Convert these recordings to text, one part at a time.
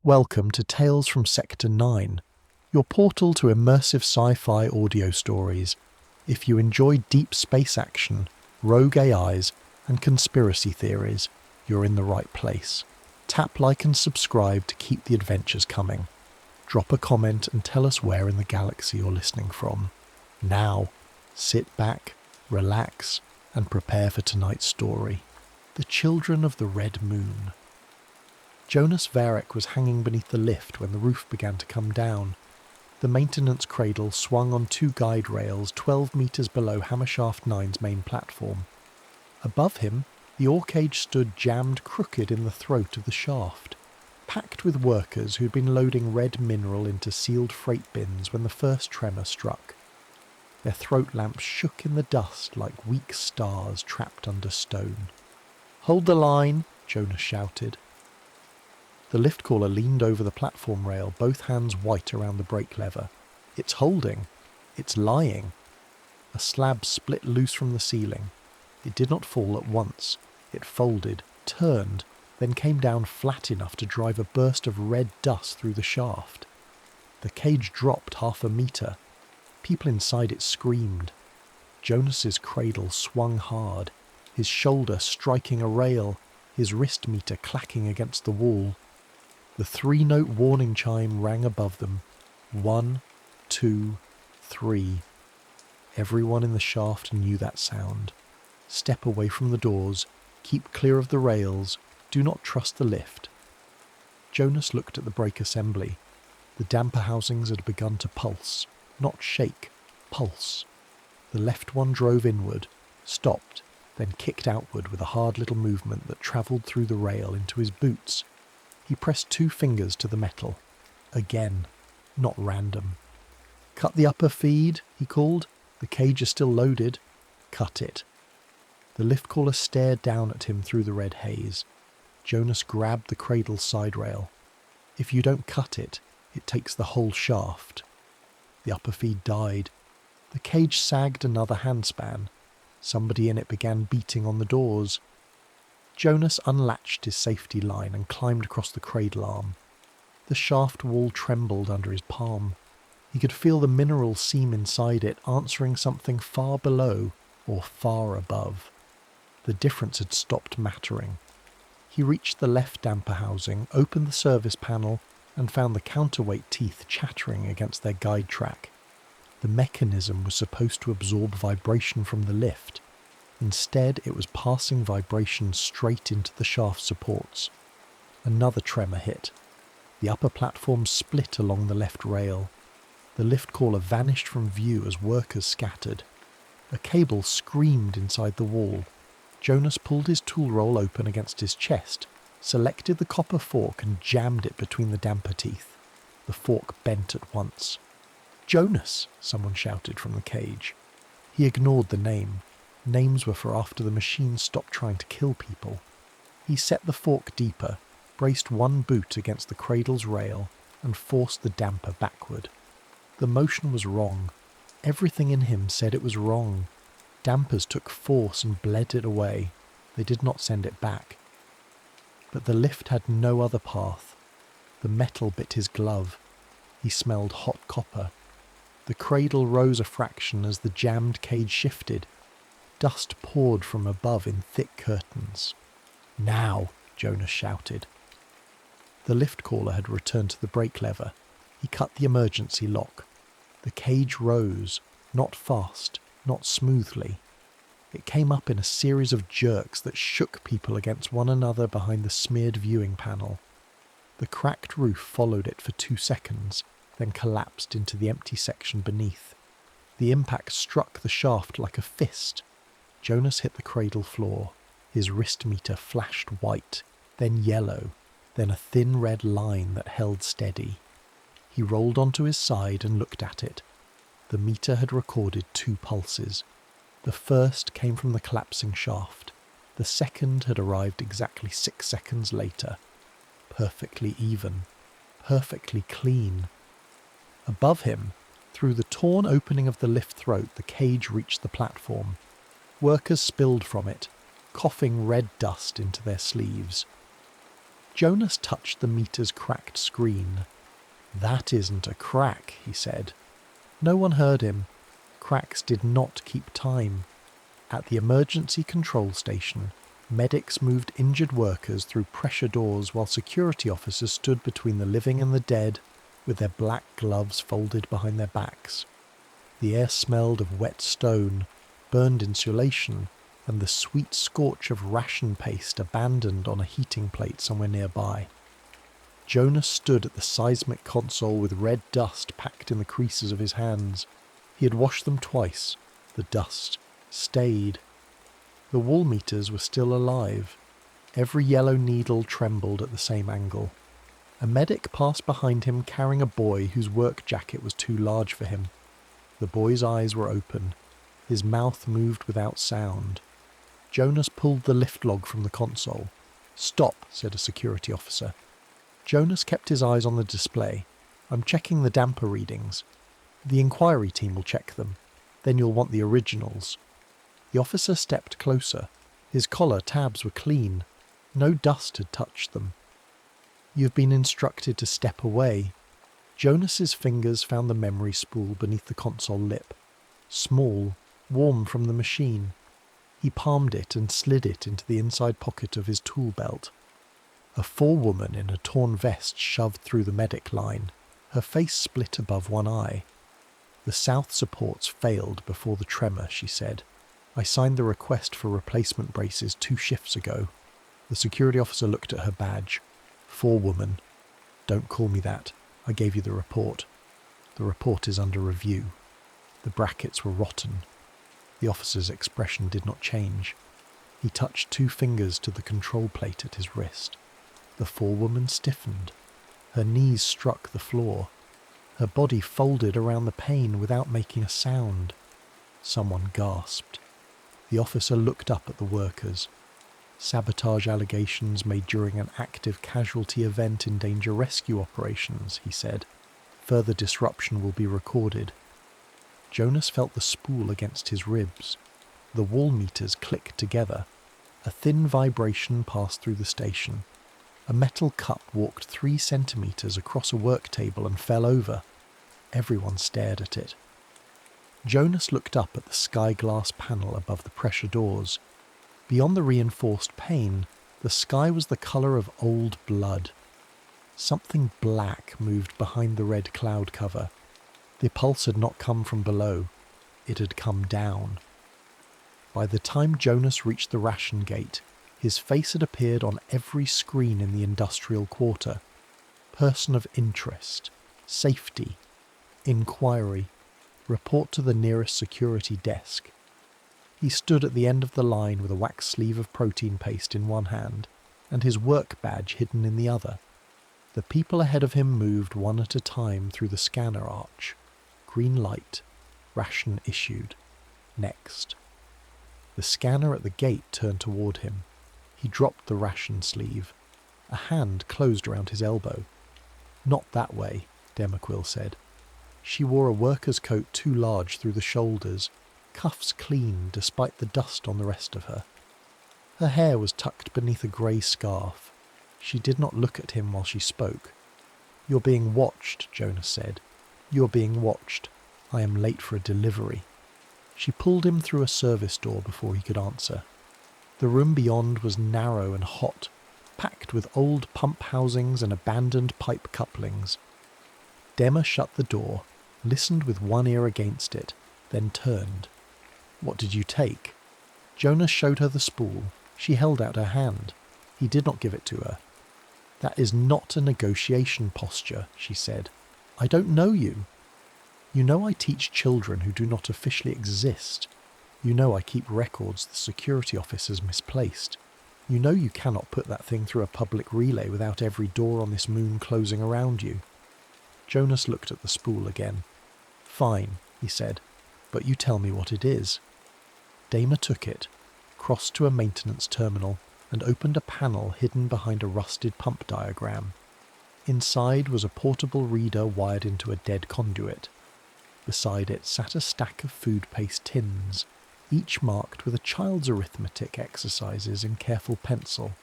Welcome to Tales from Sector 9, your portal to immersive sci-fi audio stories. If you enjoy deep space action, rogue AIs, and conspiracy theories, you're in the right place. Tap like and subscribe to keep the adventures coming. Drop a comment and tell us where in the galaxy you're listening from. Now, sit back, relax, and prepare for tonight's story. The Children of the Red Moon. Jonas Varek was hanging beneath the lift when the roof began to come down. The maintenance cradle swung on two guide rails 12 metres below Hammershaft 9's main platform. Above him, the ore cage stood jammed crooked in the throat of the shaft, packed with workers who'd been loading red mineral into sealed freight bins when the first tremor struck. Their throat lamps shook in the dust like weak stars trapped under stone. "Hold the line," Jonas shouted. The lift caller leaned over the platform rail, both hands white around the brake lever. "It's holding. It's lying." A slab split loose from the ceiling. It did not fall at once. It folded, turned, then came down flat enough to drive a burst of red dust through the shaft. The cage dropped 1/2 metre. People inside it screamed. Jonas's cradle swung hard, his shoulder striking a rail, his wrist meter clacking against the wall. The 3-note warning chime rang above them. 1, 2, 3. Everyone in the shaft knew that sound. Step away from the doors. Keep clear of the rails. Do not trust the lift. Jonas looked at the brake assembly. The damper housings had begun to pulse. Not shake. Pulse. The left one drove inward, stopped, then kicked outward with a hard little movement that travelled through the rail into his boots. He pressed 2 fingers to the metal. Again. Not random. "Cut the upper feed," he called. "The cage is still loaded." "Cut it." The lift caller stared down at him through the red haze. Jonas grabbed the cradle's side rail. "If you don't cut it, it takes the whole shaft." The upper feed died. The cage sagged another handspan. Somebody in it began beating on the doors. Jonas unlatched his safety line and climbed across the cradle arm. The shaft wall trembled under his palm. He could feel the mineral seam inside it answering something far below or far above. The difference had stopped mattering. He reached the left damper housing, opened the service panel, and found the counterweight teeth chattering against their guide track. The mechanism was supposed to absorb vibration from the lift. Instead, it was passing vibration straight into the shaft supports. Another tremor hit. The upper platform split along the left rail. The lift caller vanished from view as workers scattered. A cable screamed inside the wall. Jonas pulled his tool roll open against his chest, selected the copper fork and jammed it between the damper teeth. The fork bent at once. "Jonas!" someone shouted from the cage. He ignored the name. Names were for after the machine stopped trying to kill people. He set the fork deeper, braced one boot against the cradle's rail, and forced the damper backward. The motion was wrong. Everything in him said it was wrong. Dampers took force and bled it away. They did not send it back. But the lift had no other path. The metal bit his glove. He smelled hot copper. The cradle rose a fraction as the jammed cage shifted. Dust poured from above in thick curtains. "Now!" Jonas shouted. The lift caller had returned to the brake lever. He cut the emergency lock. The cage rose, not fast, not smoothly. It came up in a series of jerks that shook people against one another behind the smeared viewing panel. The cracked roof followed it for 2 seconds, then collapsed into the empty section beneath. The impact struck the shaft like a fist. Jonas hit the cradle floor. His wrist meter flashed white, then yellow, then a thin red line that held steady. He rolled onto his side and looked at it. The meter had recorded 2 pulses. The first came from the collapsing shaft. The second had arrived exactly 6 seconds later. Perfectly even. Perfectly clean. Above him, through the torn opening of the lift throat, the cage reached the platform. Workers spilled from it, coughing red dust into their sleeves. Jonas touched the meter's cracked screen. "That isn't a crack," he said. No one heard him. Cracks did not keep time. At the emergency control station, medics moved injured workers through pressure doors while security officers stood between the living and the dead, with their black gloves folded behind their backs. The air smelled of wet stone, burned insulation, and the sweet scorch of ration paste abandoned on a heating plate somewhere nearby. Jonas stood at the seismic console with red dust packed in the creases of his hands. He had washed them twice. The dust stayed. The wall meters were still alive. Every yellow needle trembled at the same angle. A medic passed behind him carrying a boy whose work jacket was too large for him. The boy's eyes were open. His mouth moved without sound. Jonas pulled the lift log from the console. "Stop," said a security officer. Jonas kept his eyes on the display. "I'm checking the damper readings. The inquiry team will check them. Then you'll want the originals." The officer stepped closer. His collar tabs were clean. No dust had touched them. "You've been instructed to step away." Jonas's fingers found the memory spool beneath the console lip. Small, warm from the machine. He palmed it and slid it into the inside pocket of his tool belt. A forewoman in a torn vest shoved through the medic line. Her face split above one eye. "The south supports failed before the tremor," she said. "I signed the request for replacement braces 2 shifts ago." The security officer looked at her badge. "Forewoman." "Don't call me that. I gave you the report. The report is under review." The brackets were rotten. The officer's expression did not change. He touched 2 fingers to the control plate at his wrist. The forewoman stiffened. Her knees struck the floor. Her body folded around the pane without making a sound. Someone gasped. The officer looked up at the workers. "Sabotage allegations made during an active casualty event in danger rescue operations," he said. "Further disruption will be recorded." Jonas felt the spool against his ribs. The wall meters clicked together. A thin vibration passed through the station. A metal cup walked 3 centimeters across a work table and fell over. Everyone stared at it. Jonas looked up at the sky glass panel above the pressure doors. Beyond the reinforced pane, the sky was the colour of old blood. Something black moved behind the red cloud cover. The pulse had not come from below. It had come down. By the time Jonas reached the ration gate, his face had appeared on every screen in the industrial quarter. Person of interest, safety, inquiry, report to the nearest security desk. He stood at the end of the line with a wax sleeve of protein paste in one hand and his work badge hidden in the other. The people ahead of him moved one at a time through the scanner arch. Green light. Ration issued. Next. The scanner at the gate turned toward him. He dropped the ration sleeve. A hand closed around his elbow. "Not that way," Demaquil said. She wore a worker's coat too large through the shoulders, cuffs clean despite the dust on the rest of her. Her hair was tucked beneath a grey scarf. She did not look at him while she spoke. "You're being watched," Jonas said. "You're being watched. I am late for a delivery." She pulled him through a service door before he could answer. The room beyond was narrow and hot, packed with old pump housings and abandoned pipe couplings. Dema shut the door, listened with one ear against it, then turned. "What did you take?" Jonas showed her the spool. She held out her hand. He did not give it to her. "That is not a negotiation posture," she said. "I don't know you. You know I teach children who do not officially exist. You know I keep records the security officers misplaced. You know you cannot put that thing through a public relay without every door on this moon closing around you." Jonas looked at the spool again. "Fine," he said, "but you tell me what it is." Dama took it, crossed to a maintenance terminal, and opened a panel hidden behind a rusted pump diagram. Inside was a portable reader wired into a dead conduit. Beside it sat a stack of food paste tins, each marked with a child's arithmetic exercises in careful pencil.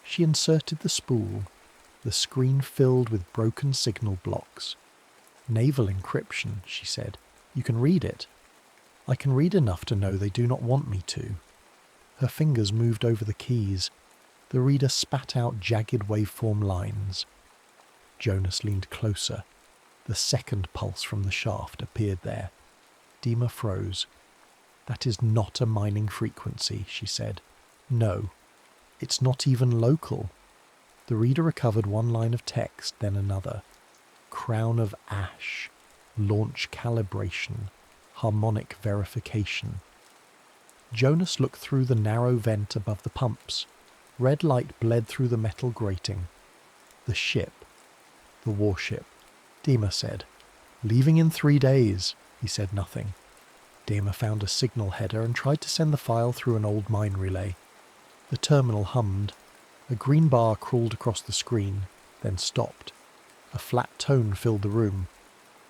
She inserted the spool, the screen filled with broken signal blocks. "Naval encryption," she said. "You can read it." "I can read enough to know they do not want me to." Her fingers moved over the keys. The reader spat out jagged waveform lines. Jonas leaned closer. The second pulse from the shaft appeared there. Dima froze. "That is not a mining frequency," she said. "No. It's not even local." The reader recovered one line of text, then another. "Crown of ash. Launch calibration. Harmonic verification." Jonas looked through the narrow vent above the pumps. Red light bled through the metal grating. The ship. The warship. Dima said. "Leaving in 3 days." He said nothing. Dima found a signal header and tried to send the file through an old mine relay. The terminal hummed. A green bar crawled across the screen, then stopped. A flat tone filled the room.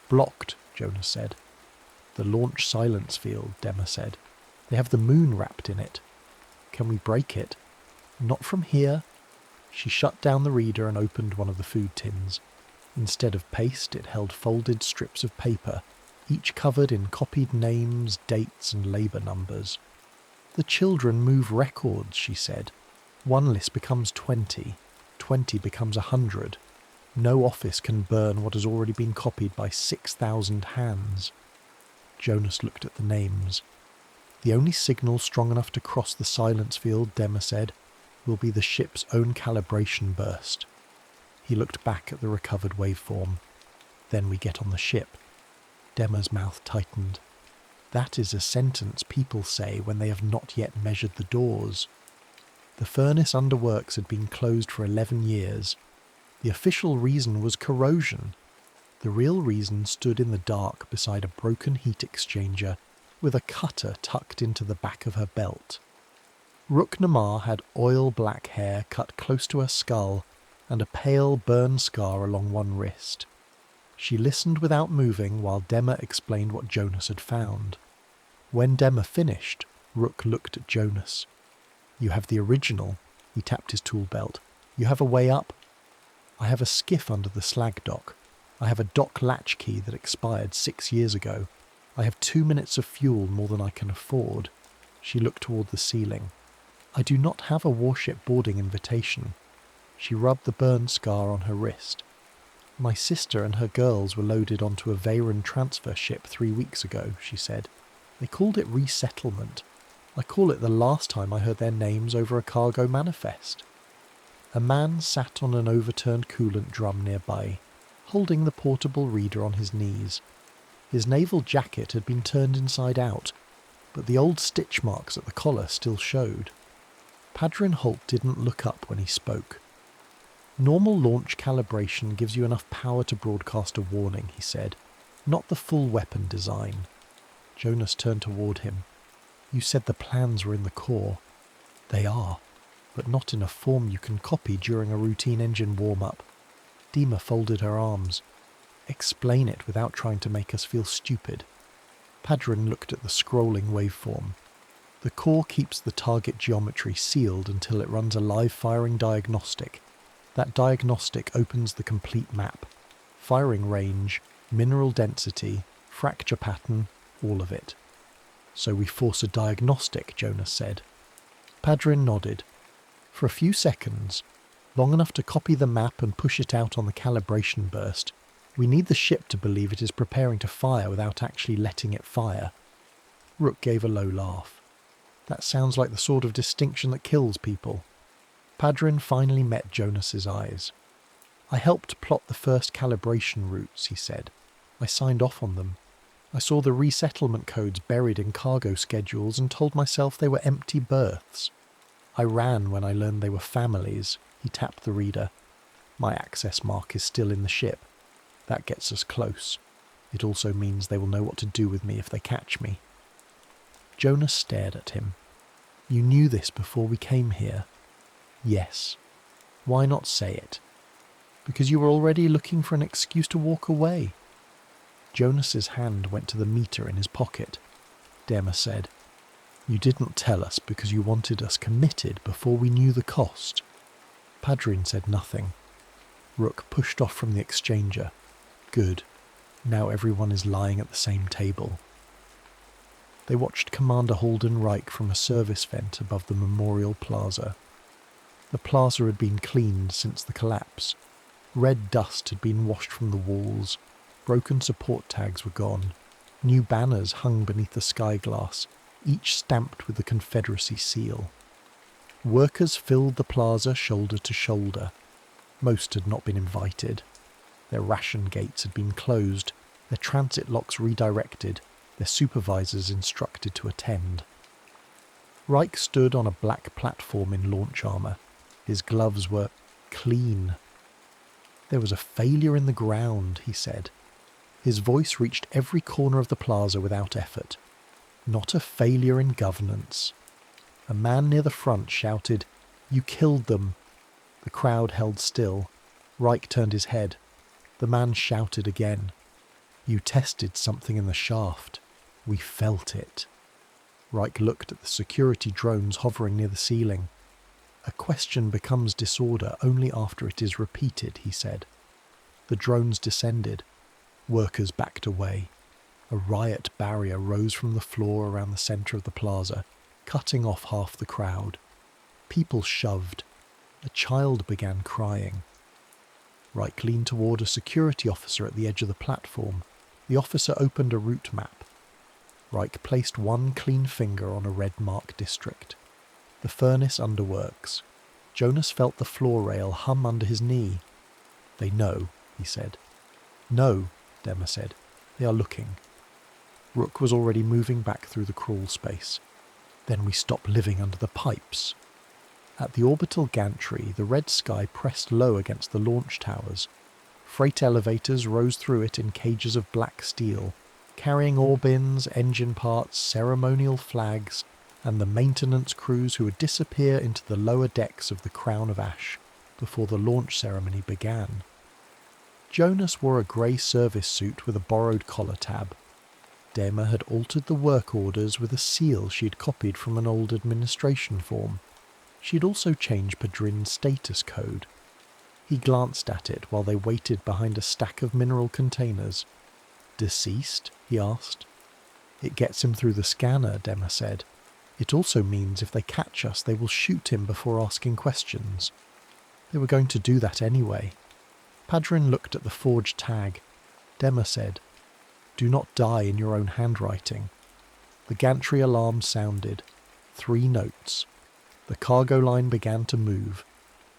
"Blocked," Jonas said. "The launch silence field," Dema said. "They have the moon wrapped in it." "Can we break it?" "Not from here." She shut down the reader and opened one of the food tins. Instead of paste, it held folded strips of paper, each covered in copied names, dates, and labour numbers. "The children move records," she said. "One list becomes 20. 20 becomes 100. No office can burn what has already been copied by 6,000 hands." Jonas looked at the names. "The only signal strong enough to cross the silence field," Dema said, "will be the ship's own calibration burst." He looked back at the recovered waveform. "Then we get on the ship." Dema's mouth tightened. "That is a sentence people say when they have not yet measured the doors." The furnace underworks had been closed for 11 years. The official reason was corrosion. The real reason stood in the dark beside a broken heat exchanger with a cutter tucked into the back of her belt. Rook Namar had oil-black hair cut close to her skull and a pale burn scar along one wrist. She listened without moving while Dema explained what Jonas had found. When Dema finished, Rook looked at Jonas. "You have the original." He tapped his tool belt. "You have a way up?" "I have a skiff under the slag dock. I have a dock latch key that expired 6 years ago. I have 2 minutes of fuel, more than I can afford." She looked toward the ceiling. "I do not have a warship boarding invitation." She rubbed the burn scar on her wrist. "My sister and her girls were loaded onto a Veyron transfer ship 3 weeks ago," she said. "They called it resettlement. I call it the last time I heard their names over a cargo manifest." A man sat on an overturned coolant drum nearby, holding the portable reader on his knees. His naval jacket had been turned inside out, but the old stitch marks at the collar still showed. Padrin Holt didn't look up when he spoke. "Normal launch calibration gives you enough power to broadcast a warning," he said. "Not the full weapon design." Jonas turned toward him. "You said the plans were in the core." "They are, but not in a form you can copy during a routine engine warm-up." Dima folded her arms. "Explain it without trying to make us feel stupid." Padrin looked at the scrolling waveform. "The core keeps the target geometry sealed until it runs a live-firing diagnostic. That diagnostic opens the complete map. Firing range, mineral density, fracture pattern, all of it." "So we force a diagnostic," Jonas said. Padrin nodded. "For a few seconds, long enough to copy the map and push it out on the calibration burst, we need the ship to believe it is preparing to fire without actually letting it fire." Rook gave a low laugh. "That sounds like the sort of distinction that kills people." Padrin finally met Jonas's eyes. "I helped plot the first calibration routes," he said. "I signed off on them. I saw the resettlement codes buried in cargo schedules and told myself they were empty berths. I ran when I learned they were families." He tapped the reader. "My access mark is still in the ship. That gets us close. It also means they will know what to do with me if they catch me." Jonas stared at him. "You knew this before we came here?" "Yes." "Why not say it?" "Because you were already looking for an excuse to walk away." Jonas's hand went to the meter in his pocket. Dema said, "You didn't tell us because you wanted us committed before we knew the cost." Padrin said nothing. Rook pushed off from the exchanger. Good. Now everyone is lying at the same table. They watched Commander Holden Reich from a service vent above the Memorial Plaza. The plaza had been cleaned since the collapse. Red dust had been washed from the walls. Broken support tags were gone. New banners hung beneath the sky glass, each stamped with the Confederacy seal. Workers filled the plaza shoulder to shoulder. Most had not been invited. Their ration gates had been closed, their transit locks redirected, their supervisors instructed to attend. Reich stood on a black platform in launch armour. His gloves were clean. There was a failure in the ground, he said. His voice reached every corner of the plaza without effort. Not a failure in governance. A man near the front shouted, "You killed them." The crowd held still. Reich turned his head. The man shouted again, "You tested something in the shaft. We felt it." Reich looked at the security drones hovering near the ceiling. "A question becomes disorder only after it is repeated," he said. The drones descended. Workers backed away. A riot barrier rose from the floor around the centre of the plaza, cutting off half the crowd. People shoved. A child began crying. Reich leaned toward a security officer at the edge of the platform. The officer opened a route map. Reich placed one clean finger on a red-marked district. The furnace underworks. Jonas felt the floor rail hum under his knee. "They know," he said. "No," Demmer said. "They are looking." Rook was already moving back through the crawl space. "Then we stop living under the pipes." At the orbital gantry, the red sky pressed low against the launch towers. Freight elevators rose through it in cages of black steel, carrying ore bins, engine parts, ceremonial flags, and the maintenance crews who would disappear into the lower decks of the Crown of Ash before the launch ceremony began. Jonas wore a grey service suit with a borrowed collar tab. Demmer had altered the work orders with a seal she had copied from an old administration form. She had also changed Padrin's status code. He glanced at it while they waited behind a stack of mineral containers. "Deceased?" he asked. "It gets him through the scanner," Demmer said. "It also means if they catch us, they will shoot him before asking questions." They were going to do that anyway. Padrin looked at the forged tag. Demmer said, "Do not die in your own handwriting." The gantry alarm sounded. 3 notes. The cargo line began to move.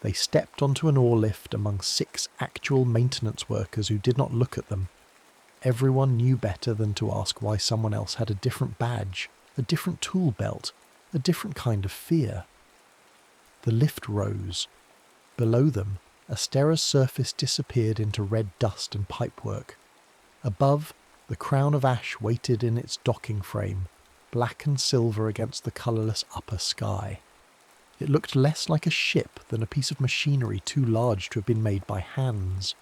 They stepped onto an ore lift among 6 actual maintenance workers who did not look at them. Everyone knew better than to ask why someone else had a different badge, a different tool belt, a different kind of fear. The lift rose. Below them, Asterra's surface disappeared into red dust and pipework. Above, the Crown of Ash waited in its docking frame, black and silver against the colourless upper sky. It looked less like a ship than a piece of machinery too large to have been made by hands.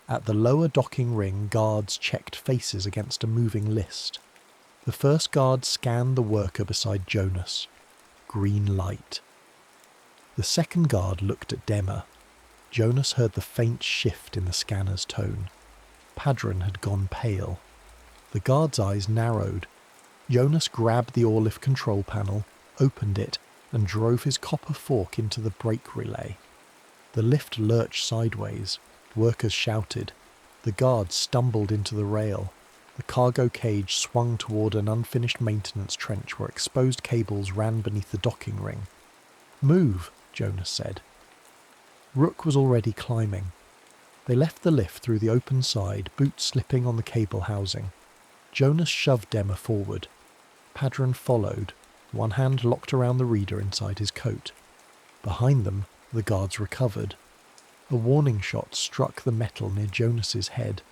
At the lower docking ring, guards checked faces against a moving list. The first guard scanned the worker beside Jonas. Green light. The second guard looked at Demmer. Jonas heard the faint shift in the scanner's tone. Padrin had gone pale. The guard's eyes narrowed. Jonas grabbed the ore lift control panel, opened it, and drove his copper fork into the brake relay. The lift lurched sideways. Workers shouted. The guard stumbled into the rail. The cargo cage swung toward an unfinished maintenance trench where exposed cables ran beneath the docking ring. "Move," Jonas said. Rook was already climbing. They left the lift through the open side, boots slipping on the cable housing. Jonas shoved Demmer forward. Padrin followed, one hand locked around the reader inside his coat. Behind them, the guards recovered. A warning shot struck the metal near Jonas's head.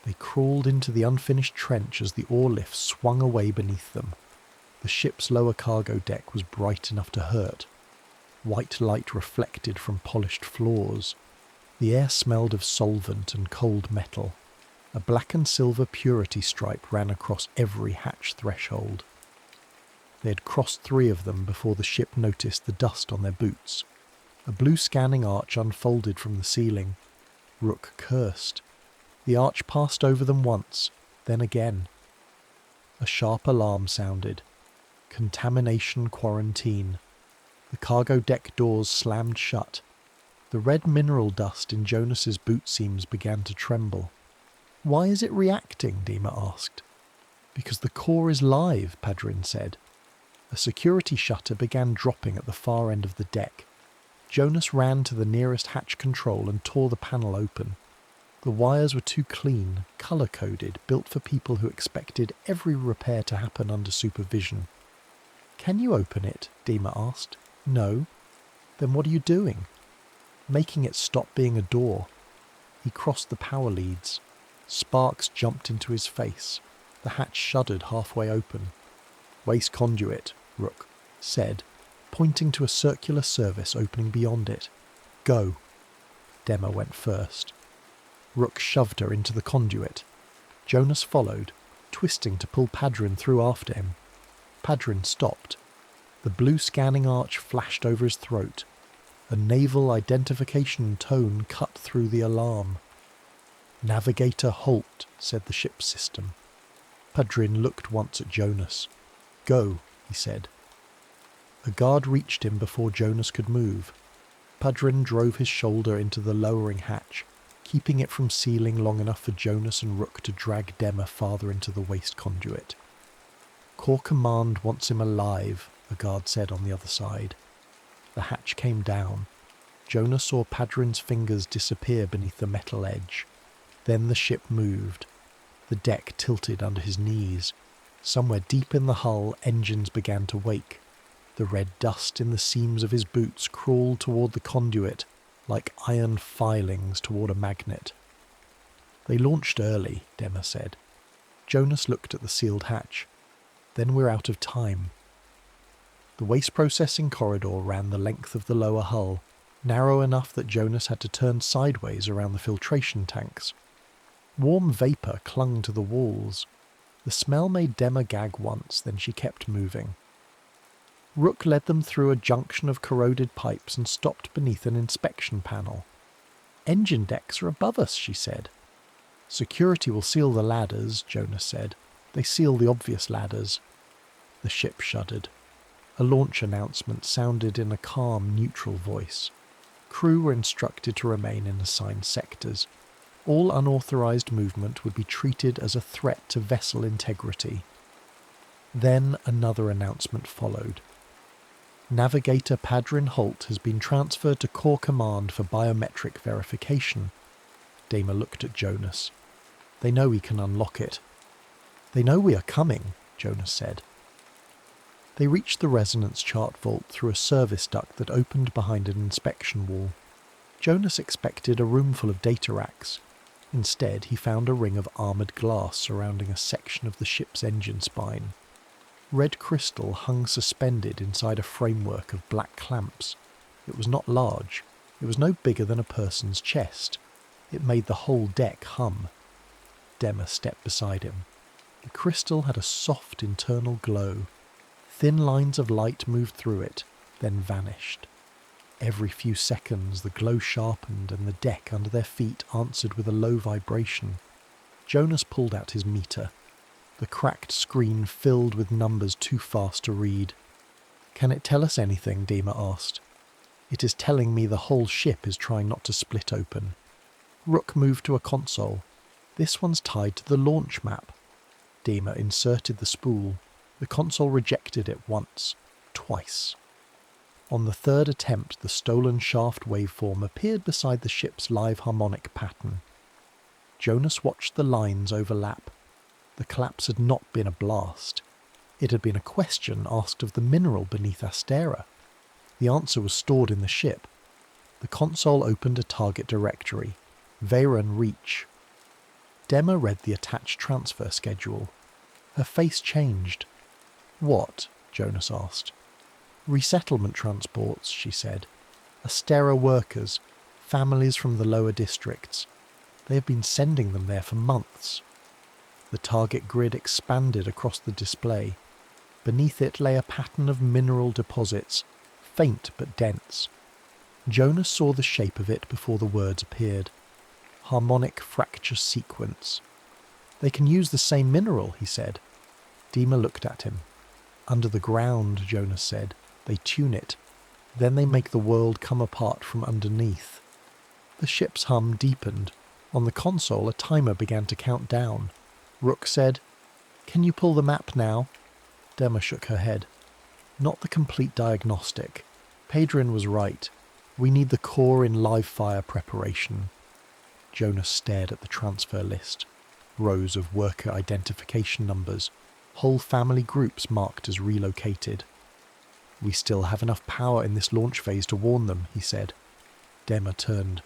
They crawled into the unfinished trench as the ore lift swung away beneath them. The ship's lower cargo deck was bright enough to hurt. White light reflected from polished floors. The air smelled of solvent and cold metal. A black and silver purity stripe ran across every hatch threshold. They had crossed 3 of them before the ship noticed the dust on their boots. A blue scanning arch unfolded from the ceiling. Rook cursed. The arch passed over them once, then again. A sharp alarm sounded. Contamination quarantine. The cargo deck doors slammed shut. The red mineral dust in Jonas's boot seams began to tremble. "Why is it reacting?" Dima asked. "Because the core is live," Padrin said. A security shutter began dropping at the far end of the deck. Jonas ran to the nearest hatch control and tore the panel open. The wires were too clean, colour-coded, built for people who expected every repair to happen under supervision. "Can you open it?" Dima asked. "No." "Then what are you doing?" "Making it stop being a door." He crossed the power leads. Sparks jumped into his face. The hatch shuddered halfway open. "Waste conduit," Rook said, pointing to a circular service opening beyond it. "Go." Dema went first. Rook shoved her into the conduit. Jonas followed, twisting to pull Padrin through after him. Padrin stopped. The blue scanning arch flashed over his throat. A naval identification tone cut through the alarm. "Navigator, halt," said the ship's system. Padrin looked once at Jonas. "Go," he said. A guard reached him before Jonas could move. Padrin drove his shoulder into the lowering hatch, keeping it from sealing long enough for Jonas and Rook to drag Dema farther into the waste conduit. "Corps Command wants him alive," a guard said on the other side. The hatch came down. Jonas saw Padrin's fingers disappear beneath the metal edge. Then the ship moved. The deck tilted under his knees. Somewhere deep in the hull, engines began to wake. The red dust in the seams of his boots crawled toward the conduit like iron filings toward a magnet. "They launched early," Dema said. Jonas looked at the sealed hatch. "Then we're out of time." The waste processing corridor ran the length of the lower hull, narrow enough that Jonas had to turn sideways around the filtration tanks. Warm vapour clung to the walls. The smell made Dema gag once, then she kept moving. Rook led them through a junction of corroded pipes and stopped beneath an inspection panel. "Engine decks are above us," she said. "Security will seal the ladders," Jonas said. "They seal the obvious ladders." The ship shuddered. A launch announcement sounded in a calm, neutral voice. Crew were instructed to remain in assigned sectors. All unauthorized movement would be treated as a threat to vessel integrity. Then another announcement followed. "Navigator Padrin Holt has been transferred to Corps Command for biometric verification." Dama looked at Jonas. "They know we can unlock it." "They know we are coming," Jonas said. They reached the resonance chart vault through a service duct that opened behind an inspection wall. Jonas expected a room full of data racks. Instead, he found a ring of armoured glass surrounding a section of the ship's engine spine. Red crystal hung suspended inside a framework of black clamps. It was not large. It was no bigger than a person's chest. It made the whole deck hum. Dema stepped beside him. The crystal had a soft internal glow. Thin lines of light moved through it, then vanished. Every few seconds the glow sharpened and the deck under their feet answered with a low vibration. Jonas pulled out his meter. The cracked screen filled with numbers too fast to read. "Can it tell us anything?" Dima asked. "It is telling me the whole ship is trying not to split open." Rook moved to a console. "This one's tied to the launch map." Dima inserted the spool. The console rejected it once, twice. On the third attempt, the stolen shaft waveform appeared beside the ship's live harmonic pattern. Jonas watched the lines overlap. The collapse had not been a blast. It had been a question asked of the mineral beneath Asterra. The answer was stored in the ship. The console opened a target directory. Veyron Reach. Dema read the attached transfer schedule. Her face changed. "What?" Jonas asked. "Resettlement transports," she said. "Asterra workers, families from the lower districts. They have been sending them there for months." The target grid expanded across the display. Beneath it lay a pattern of mineral deposits, faint but dense. Jonas saw the shape of it before the words appeared. Harmonic fracture sequence. They can use the same mineral, he said. Dima looked at him. Under the ground, Jonas said. They tune it. Then they make the world come apart from underneath. The ship's hum deepened. On the console, a timer began to count down. Rook said, "Can you pull the map now?" Dema shook her head. "Not the complete diagnostic. Pedrin was right. We need the core in live fire preparation." Jonas stared at the transfer list. Rows of worker identification numbers. Whole family groups marked as relocated. "We still have enough power in this launch phase to warn them," he said. Dema turned.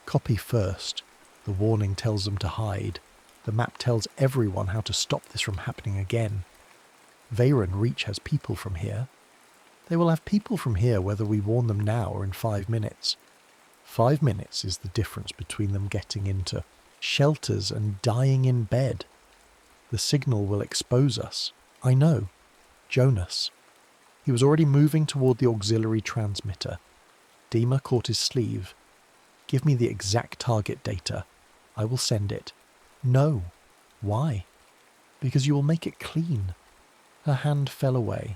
"Copy first. The warning tells them to hide. The map tells everyone how to stop this from happening again. Veyron Reach has people from here. They will have people from here whether we warn them now or in 5 minutes. 5 minutes is the difference between them getting into shelters and dying in bed. The signal will expose us. I know. Jonas." He was already moving toward the auxiliary transmitter. Dima caught his sleeve. "Give me the exact target data. I will send it." "No." "Why?" "Because you will make it clean." Her hand fell away.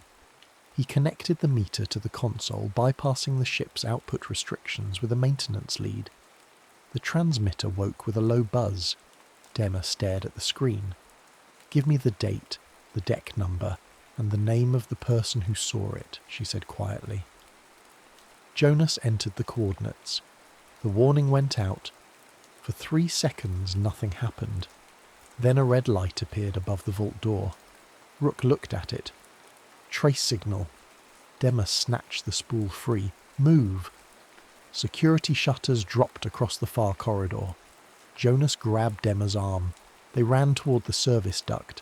He connected the meter to the console, bypassing the ship's output restrictions with a maintenance lead. The transmitter woke with a low buzz. Dema stared at the screen. "Give me the date, the deck number, and the name of the person who saw it," she said quietly. Jonas entered the coordinates. The warning went out. For 3 seconds nothing happened. Then a red light appeared above the vault door. Rook looked at it. "Trace signal." Dema snatched the spool free. "Move." Security shutters dropped across the far corridor. Jonas grabbed Dema's arm. They ran toward the service duct.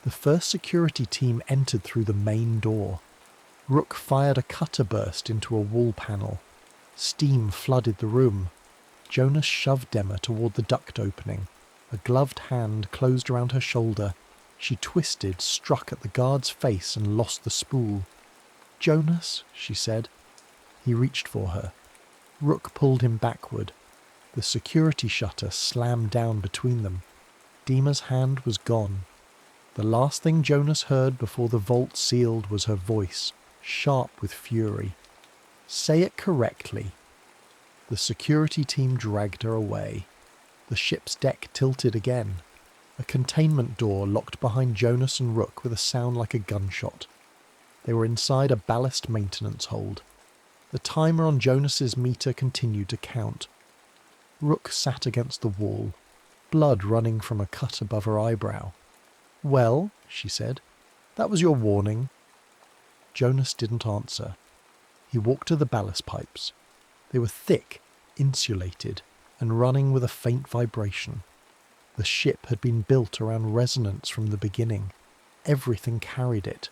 The first security team entered through the main door. Rook fired a cutter burst into a wall panel. Steam flooded the room. Jonas shoved Dema toward the duct opening. A gloved hand closed around her shoulder. She twisted, struck at the guard's face and lost the spool. "Jonas," she said. He reached for her. Rook pulled him backward. The security shutter slammed down between them. Dima's hand was gone. The last thing Jonas heard before the vault sealed was her voice, sharp with fury. "Say it correctly." The security team dragged her away. The ship's deck tilted again. A containment door locked behind Jonas and Rook with a sound like a gunshot. They were inside a ballast maintenance hold. The timer on Jonas's meter continued to count. Rook sat against the wall, blood running from a cut above her eyebrow. "Well," she said, "that was your warning." Jonas didn't answer. He walked to the ballast pipes. They were thick, insulated, and running with a faint vibration. The ship had been built around resonance from the beginning. Everything carried it.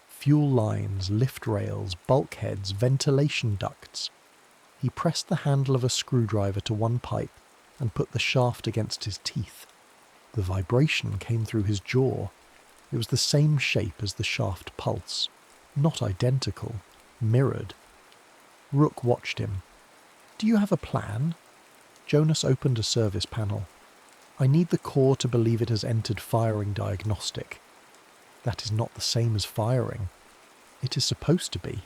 Fuel lines, lift rails, bulkheads, ventilation ducts. He pressed the handle of a screwdriver to one pipe and put the shaft against his teeth. The vibration came through his jaw. It was the same shape as the shaft pulse. Not identical, mirrored. Rook watched him. "Do you have a plan?" Jonas opened a service panel. "I need the core to believe it has entered firing diagnostic." "That is not the same as firing." "It is supposed to be."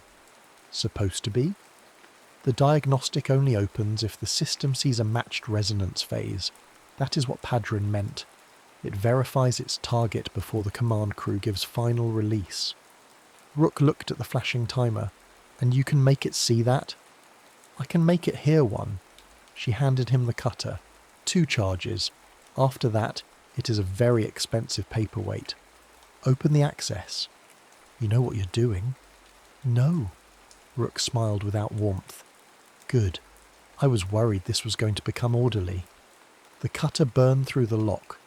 "Supposed to be?" "The diagnostic only opens if the system sees a matched resonance phase. That is what Padrin meant. It verifies its target before the command crew gives final release." Rook looked at the flashing timer. "And you can make it see that?" "I can make it hear one." She handed him the cutter. 2 charges. After that, it is a very expensive paperweight. "Open the access." "You know what you're doing." "No." Rook smiled without warmth. "Good. I was worried this was going to become orderly." The cutter burned through the lock.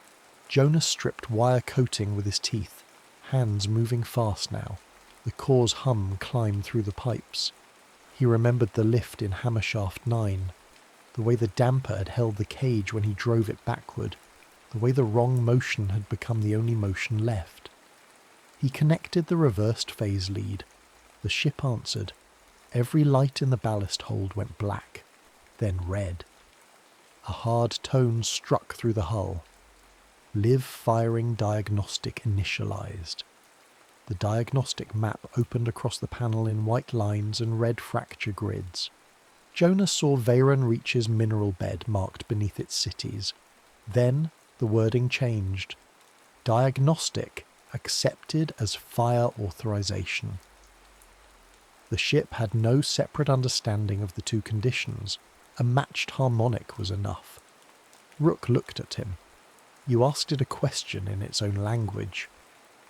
Jonas stripped wire coating with his teeth, hands moving fast now. The core's hum climbed through the pipes. He remembered the lift in Hammershaft 9, the way the damper had held the cage when he drove it backward, the way the wrong motion had become the only motion left. He connected the reversed phase lead. The ship answered. Every light in the ballast hold went black, then red. A hard tone struck through the hull. Live firing diagnostic initialized. The diagnostic map opened across the panel in white lines and red fracture grids. Jonas saw Veyron Reach's mineral bed marked beneath its cities. Then the wording changed. Diagnostic accepted as fire authorization. The ship had no separate understanding of the two conditions. A matched harmonic was enough. Rook looked at him. You asked it a question in its own language.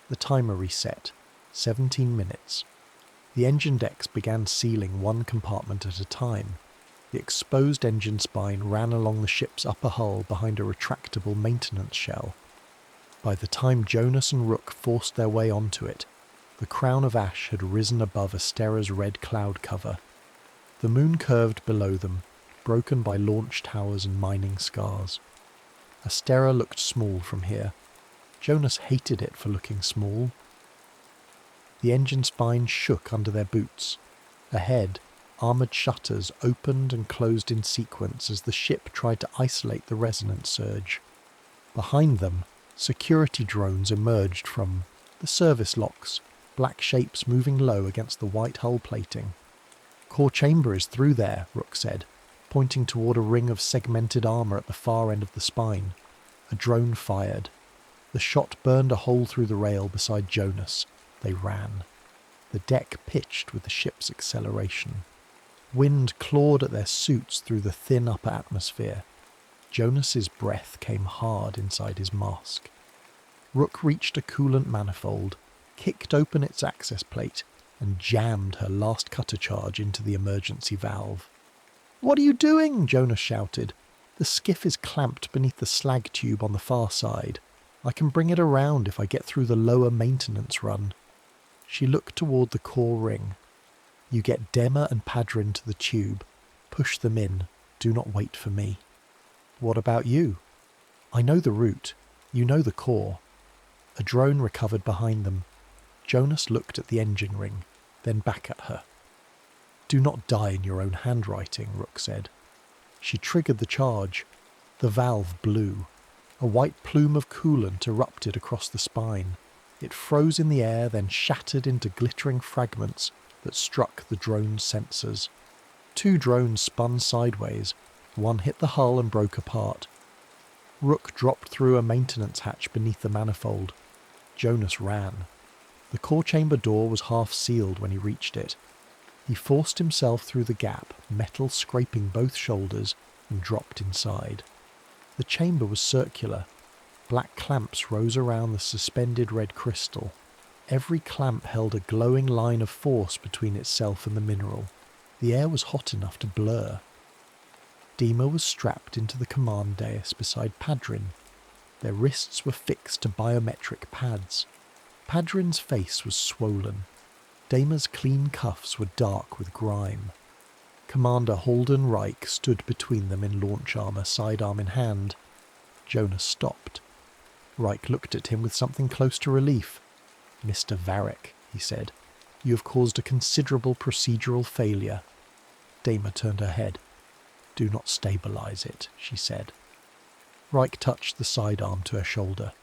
The timer reset. 17 minutes. The engine decks began sealing one compartment at a time. The exposed engine spine ran along the ship's upper hull behind a retractable maintenance shell. By the time Jonas and Rook forced their way onto it, the crown of ash had risen above Asterra's red cloud cover. The moon curved below them, broken by launch towers and mining scars. Asterra looked small from here. Jonas hated it for looking small. The engine spine shook under their boots. Ahead, armoured shutters opened and closed in sequence as the ship tried to isolate the resonance surge. Behind them, security drones emerged from the service locks, black shapes moving low against the white hull plating. Core chamber is through there, Rook said, pointing toward a ring of segmented armour at the far end of the spine. A drone fired. The shot burned a hole through the rail beside Jonas. They ran. The deck pitched with the ship's acceleration. Wind clawed at their suits through the thin upper atmosphere. Jonas's breath came hard inside his mask. Rook reached a coolant manifold, kicked open its access plate, and jammed her last cutter charge into the emergency valve. "What are you doing?" Jonas shouted. "The skiff is clamped beneath the slag tube on the far side. I can bring it around if I get through the lower maintenance run." She looked toward the core ring. "You get Dema and Padrin to the tube. Push them in. Do not wait for me." "What about you?" "I know the route. You know the core." A drone recovered behind them. Jonas looked at the engine ring, then back at her. "Do not die in your own handwriting," Rook said. She triggered the charge. The valve blew. A white plume of coolant erupted across the spine. It froze in the air, then shattered into glittering fragments that struck the drone's sensors. Two drones spun sideways. One hit the hull and broke apart. Rook dropped through a maintenance hatch beneath the manifold. Jonas ran. The core chamber door was half sealed when he reached it. He forced himself through the gap, metal scraping both shoulders, and dropped inside. The chamber was circular. Black clamps rose around the suspended red crystal. Every clamp held a glowing line of force between itself and the mineral. The air was hot enough to blur. Dema was strapped into the command dais beside Padrin. Their wrists were fixed to biometric pads. Padrin's face was swollen. Dema's clean cuffs were dark with grime. Commander Holden Reich stood between them in launch armour, sidearm in hand. Jonas stopped. Reich looked at him with something close to relief. "Mr. Varek," he said, "you have caused a considerable procedural failure." Dema turned her head. "Do not stabilise it," she said. Reich touched the sidearm to her shoulder.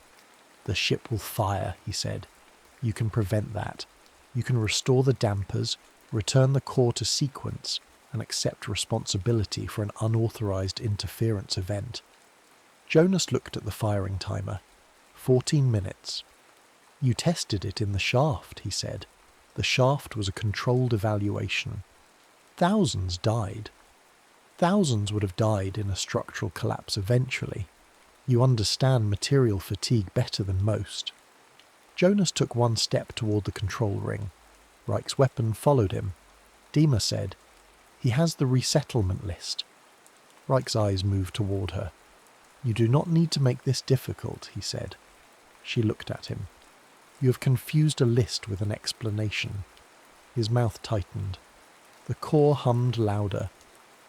"The ship will fire," he said. "You can prevent that. You can restore the dampers, return the core to sequence, and accept responsibility for an unauthorised interference event." Jonas looked at the firing timer. 14 minutes. "You tested it in the shaft," he said. "The shaft was a controlled evaluation. Thousands died. Thousands would have died in a structural collapse eventually. You understand material fatigue better than most." Jonas took one step toward the control ring. Reich's weapon followed him. Dema said, "He has the resettlement list." Reich's eyes moved toward her. "You do not need to make this difficult," he said. She looked at him. "You have confused a list with an explanation." His mouth tightened. The core hummed louder.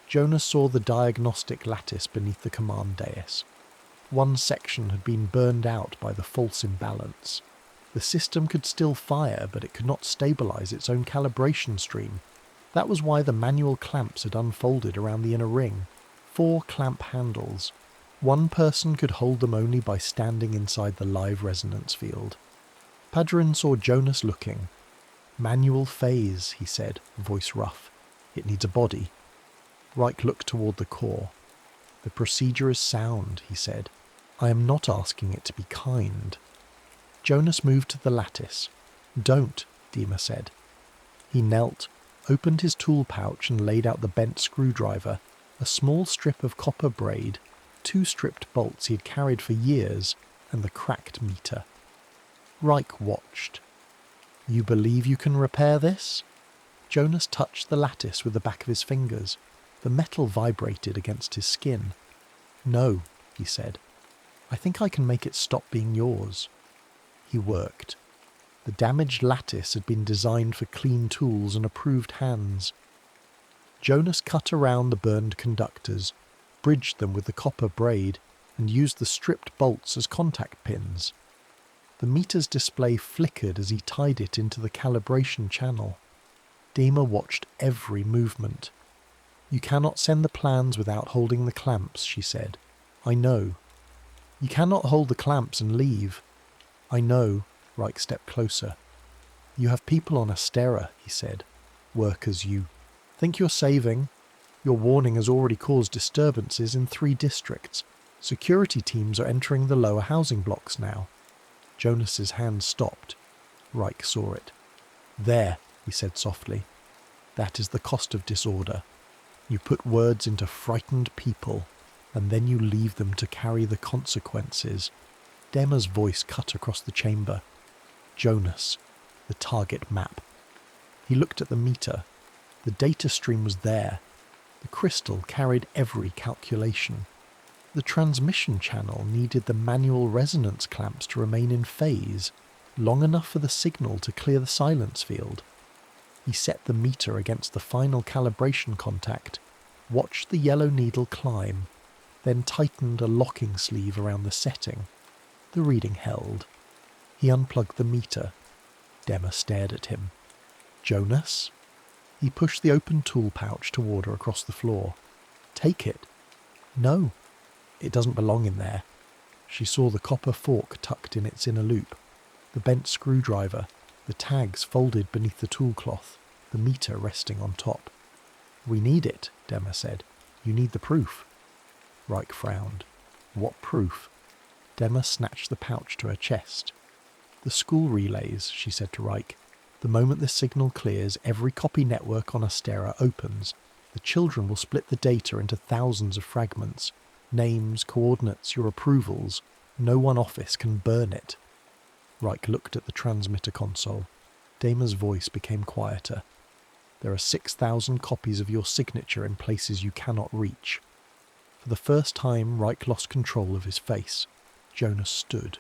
Jonas saw the diagnostic lattice beneath the command dais. One section had been burned out by the false imbalance. The system could still fire, but it could not stabilise its own calibration stream. That was why the manual clamps had unfolded around the inner ring. 4 clamp handles. One person could hold them only by standing inside the live resonance field. Padrin saw Jonas looking. "Manual phase," he said, voice rough. "It needs a body." Reich looked toward the core. "The procedure is sound," he said. "I am not asking it to be kind." Jonas moved to the lattice. "Don't," Dima said. He knelt, opened his tool pouch and laid out the bent screwdriver, a small strip of copper braid, 2 stripped bolts he had carried for years, and the cracked meter. Reich watched. "You believe you can repair this?" Jonas touched the lattice with the back of his fingers. The metal vibrated against his skin. "No," he said. "I think I can make it stop being yours." He worked. The damaged lattice had been designed for clean tools and approved hands. Jonas cut around the burned conductors, bridged them with the copper braid, and used the stripped bolts as contact pins. The meter's display flickered as he tied it into the calibration channel. Dima watched every movement. "You cannot send the plans without holding the clamps," she said. "I know." "You cannot hold the clamps and leave." "I know." Reich stepped closer. "You have people on Asterra," he said. "Workers you think you're saving. Your warning has already caused disturbances in 3 districts. Security teams are entering the lower housing blocks now." Jonas's hand stopped. Reich saw it. "There," he said softly. "That is the cost of disorder. You put words into frightened people, and then you leave them to carry the consequences." Dema's voice cut across the chamber. "Jonas, the target map." He looked at the meter. The data stream was there. The crystal carried every calculation. The transmission channel needed the manual resonance clamps to remain in phase, long enough for the signal to clear the silence field. He set the meter against the final calibration contact, watched the yellow needle climb, then tightened a locking sleeve around the setting. The reading held. He unplugged the meter. Dema stared at him. "Jonas?" He pushed the open tool pouch toward her across the floor. "Take it." "No. It doesn't belong in there." She saw the copper fork tucked in its inner loop, the bent screwdriver, the tags folded beneath the tool cloth, the meter resting on top. "We need it," Dema said. "You need the proof." Reich frowned. "What proof?" Dema snatched the pouch to her chest. "The school relays," she said to Reich. "The moment the signal clears, every copy network on Asterra opens. The children will split the data into thousands of fragments. Names, coordinates, your approvals. No one office can burn it." Reich looked at the transmitter console. Dema's voice became quieter. "There are 6,000 copies of your signature in places you cannot reach." For the first time, Reich lost control of his face. Jonas stood.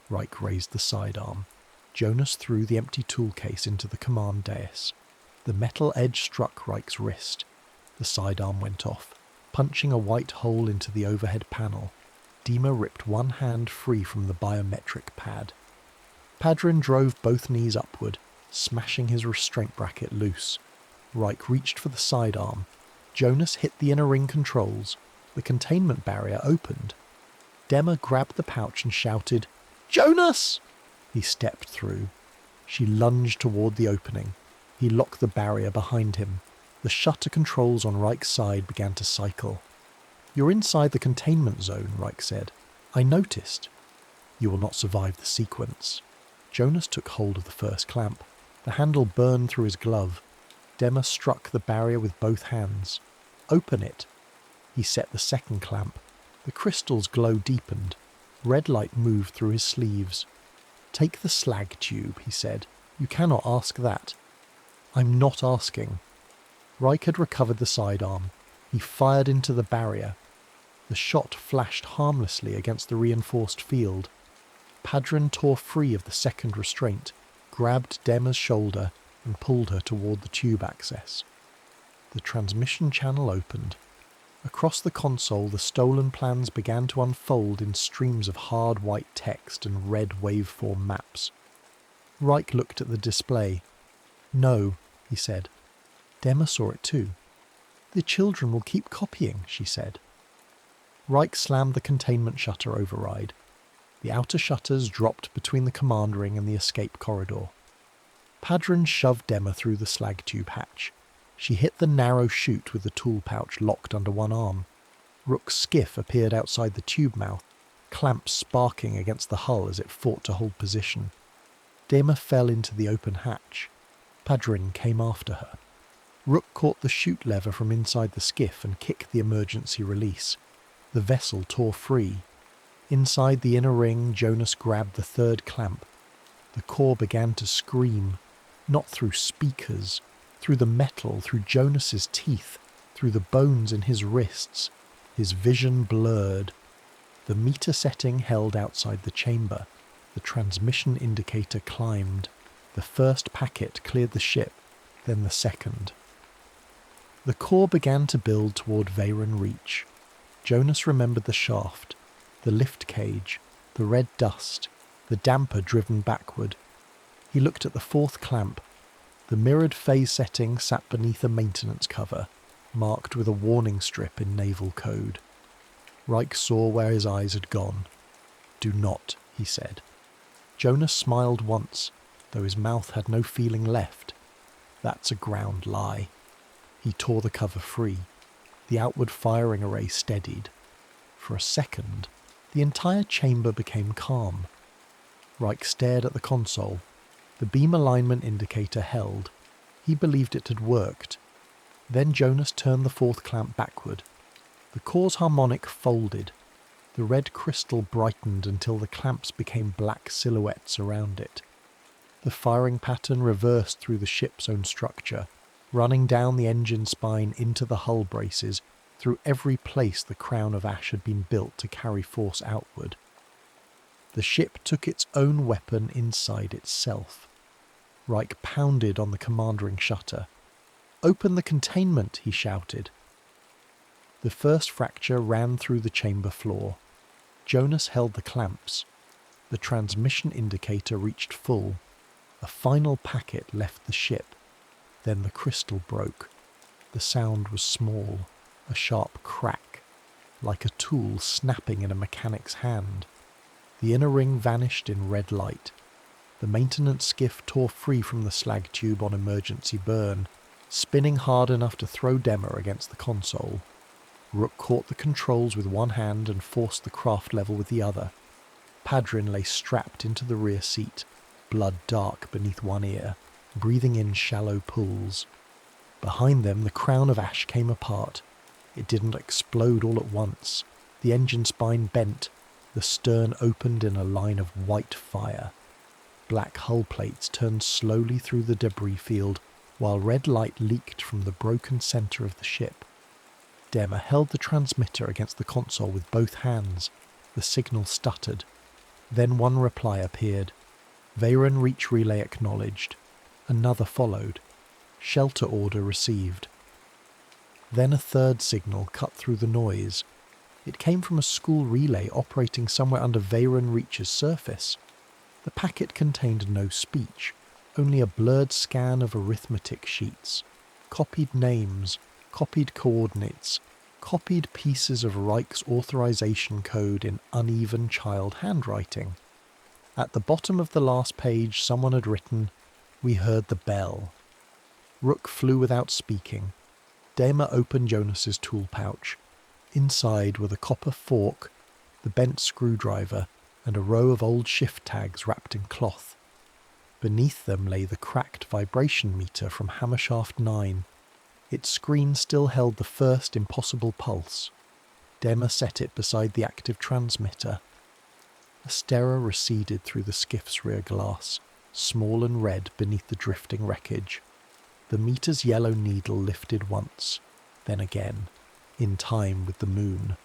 Reich raised the sidearm. Jonas threw the empty tool case into the command dais. The metal edge struck Reich's wrist. The sidearm went off, punching a white hole into the overhead panel. Dima ripped one hand free from the biometric pad. Padrin drove both knees upward, smashing his restraint bracket loose. Reich reached for the sidearm. Jonas hit the inner ring controls. The containment barrier opened. Dema grabbed the pouch and shouted, "Jonas!" He stepped through. She lunged toward the opening. He locked the barrier behind him. The shutter controls on Reich's side began to cycle. "You're inside the containment zone," Reich said. "I noticed." "You will not survive the sequence." Jonas took hold of the first clamp. The handle burned through his glove. Dema struck the barrier with both hands. "Open it." He set the second clamp. The crystal's glow deepened. Red light moved through his sleeves. "Take the slag tube," he said. "You cannot ask that." "I'm not asking." Reich had recovered the sidearm. He fired into the barrier. The shot flashed harmlessly against the reinforced field. Padrin tore free of the second restraint, grabbed Dema's shoulder and pulled her toward the tube access. The transmission channel opened. Across the console, the stolen plans began to unfold in streams of hard white text and red waveform maps. Reich looked at the display. "No," he said. Demma saw it too. "The children will keep copying," she said. Reich slammed the containment shutter override. The outer shutters dropped between the command ring and the escape corridor. Padron shoved Demma through the slag tube hatch. She hit the narrow chute with the tool pouch locked under one arm. Rook's skiff appeared outside the tube mouth, clamps sparking against the hull as it fought to hold position. Demma fell into the open hatch. Padron came after her. Rook caught the chute lever from inside the skiff and kicked the emergency release. The vessel tore free. Inside the inner ring, Jonas grabbed the third clamp. The core began to scream, not through speakers, through the metal, through Jonas's teeth, through the bones in his wrists. His vision blurred. The meter setting held outside the chamber. The transmission indicator climbed. The first packet cleared the ship, then the second. The core began to build toward Veyron Reach. Jonas remembered the shaft, the lift cage, the red dust, the damper driven backward. He looked at the fourth clamp. The mirrored phase setting sat beneath a maintenance cover, marked with a warning strip in naval code. Reich saw where his eyes had gone. "Do not," he said. Jonas smiled once, though his mouth had no feeling left. "That's a ground lie." He tore the cover free. The outward firing array steadied. For a second, the entire chamber became calm. Reich stared at the console. The beam alignment indicator held. He believed it had worked. Then Jonas turned the fourth clamp backward. The core's harmonic folded. The red crystal brightened until the clamps became black silhouettes around it. The firing pattern reversed through the ship's own structure, running down the engine spine into the hull braces, through every place the crown of ash had been built to carry force outward. The ship took its own weapon inside itself. Reich pounded on the command ring shutter. "Open the containment," he shouted. The first fracture ran through the chamber floor. Jonas held the clamps. The transmission indicator reached full. A final packet left the ship. Then the crystal broke. The sound was small, a sharp crack, like a tool snapping in a mechanic's hand. The inner ring vanished in red light. The maintenance skiff tore free from the slag tube on emergency burn, spinning hard enough to throw Demma against the console. Rook caught the controls with one hand and forced the craft level with the other. Padron lay strapped into the rear seat, blood dark beneath one ear, breathing in shallow pulls. Behind them, the crown of ash came apart. It didn't explode all at once. The engine spine bent. The stern opened in a line of white fire. Black hull plates turned slowly through the debris field, while red light leaked from the broken centre of the ship. Demma held the transmitter against the console with both hands. The signal stuttered. Then one reply appeared. Veyron Reach relay acknowledged. Another followed. Shelter order received. Then a third signal cut through the noise. It came from a school relay operating somewhere under Veyron Reach's surface. The packet contained no speech, only a blurred scan of arithmetic sheets, copied names, copied coordinates, copied pieces of Reich's authorization code in uneven child handwriting. At the bottom of the last page someone had written, "We heard the bell." Rook flew without speaking. Demma opened Jonas's tool pouch. Inside were the copper fork, the bent screwdriver, and a row of old shift tags wrapped in cloth. Beneath them lay the cracked vibration meter from Hammershaft 9. Its screen still held the first impossible pulse. Demma set it beside the active transmitter. Asterra receded through the skiff's rear glass, small and red beneath the drifting wreckage. The meter's yellow needle lifted once, then again, in time with the moon.